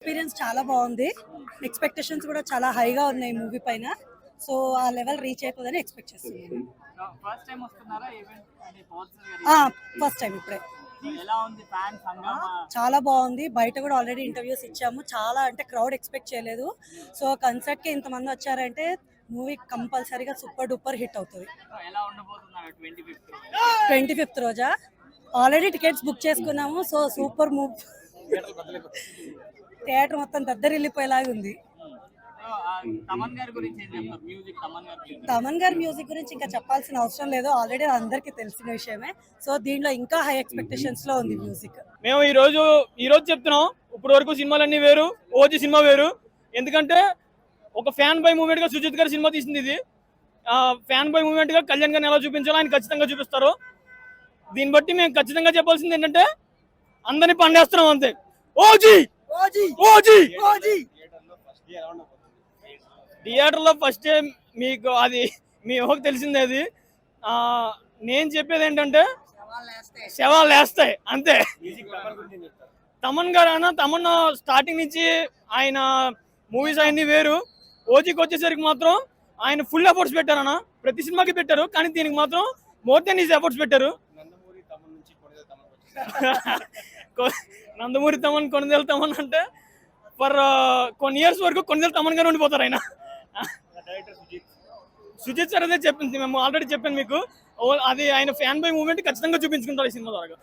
Experience చాలా బాగుంది. Expectations కూడా చాలా హైగా ఉన్నాయి మూవీ పైన. సో ఆ లెవెల్ రీచ్ అవుతుందని ఎక్స్పెక్ట్ చేస్తున్నాను. ఫస్ట్ టైం వస్తున్నారా ఈవెంట్ అంటే ఫస్ట్ టైం ఇప్పుడే. ఎలా ఉంది ఫ్యాన్స్ హంగామా? చాలా బాగుంది. బయట కూడా ఆల్రెడీ ఇంటర్వ్యూస్ ఇచ్చాము. చాలా అంటే క్రౌడ్ ఎక్స్పెక్ట్ చేయలేదు. సో కన్సర్ట్కి ఇంతమంది వచ్చారంటే మూవీ కంపల్సరీగా సూపర్ డూపర్ హిట్ అవుతుంది. ఎలా ఉండబోతున్నారు 25th? 25th రోజా ఆల్రెడీ టికెట్స్ బుక్ చేసుకున్నాము. సో సూపర్ మూవీ, థియేటర్ మొత్తం దద్దరిల్లిపోయేలాగా ఉంది. తమన్ గారి గురించి ఏం చెప్తారు? మ్యూజిక్ తమన్ గారి మ్యూజిక్ గురించి ఇంకా చెప్పాల్సిన అవసరం లేదు, ఆల్రెడీ అందరికీ తెలిసిన విషయమే. సో దీంట్లో ఇంకా హై ఎక్స్పెక్టేషన్స్ లో ఉంది మ్యూజిక్. మేము ఈ రోజు చెప్తున్నాం, ఇప్పుడు వరకు సినిమాలన్నీ వేరు, ఓజీ సినిమా వేరు. ఎందుకంటే ఒక ఫ్యాన్ బై మూమెంట్ గా సుజిత్ గారి సినిమా తీసింది ఇది. ఫ్యాన్ బై మూమెంట్ గా కళ్యాణ్ గారిని ఎలా చూపించాలో ఆయన ఖచ్చితంగా చూపిస్తారు. దీన్ని బట్టి మేము ఖచ్చితంగా చెప్పాల్సింది ఏంటంటే అందరినీ పండేస్తున్నాం అంతే. ఓజీ ఓజీ ఓజీ థియేటర్లో ఫస్ట్ టైం మీకు అది మీ ఊహకు తెలిసిందే. అది నేను చెప్పేది ఏంటంటే శవాలు వేస్తాయి అంతే. తమన్ గారు అయినా తమన్ స్టార్టింగ్ నుంచి ఆయన మూవీస్ అన్ని వేరు. ఓజీకి వచ్చేసరికి మాత్రం ఆయన ఫుల్ ఎఫర్ట్స్ పెట్టారన్న, ప్రతి సినిమాకి పెట్టారు, కానీ దీనికి మాత్రం మోర్ దెన్ ఈజ్ ఎఫర్ట్స్ పెట్టారు. నందమూరి తమన్ కొనిదేల తమన్ అంటే ఫర్ కొన్ని ఇయర్స్ వరకు కొనిదేల తమన్ గారు ఉండిపోతారు ఆయన. సుజిత్ సార్ అదే చెప్పింది, మేము ఆల్రెడీ చెప్పాను మీకు. అది ఆయన ఫ్యాన్ బై మూమెంట్ ఖచ్చితంగా చూపించుకుంటారు ఈ సినిమా ద్వారా.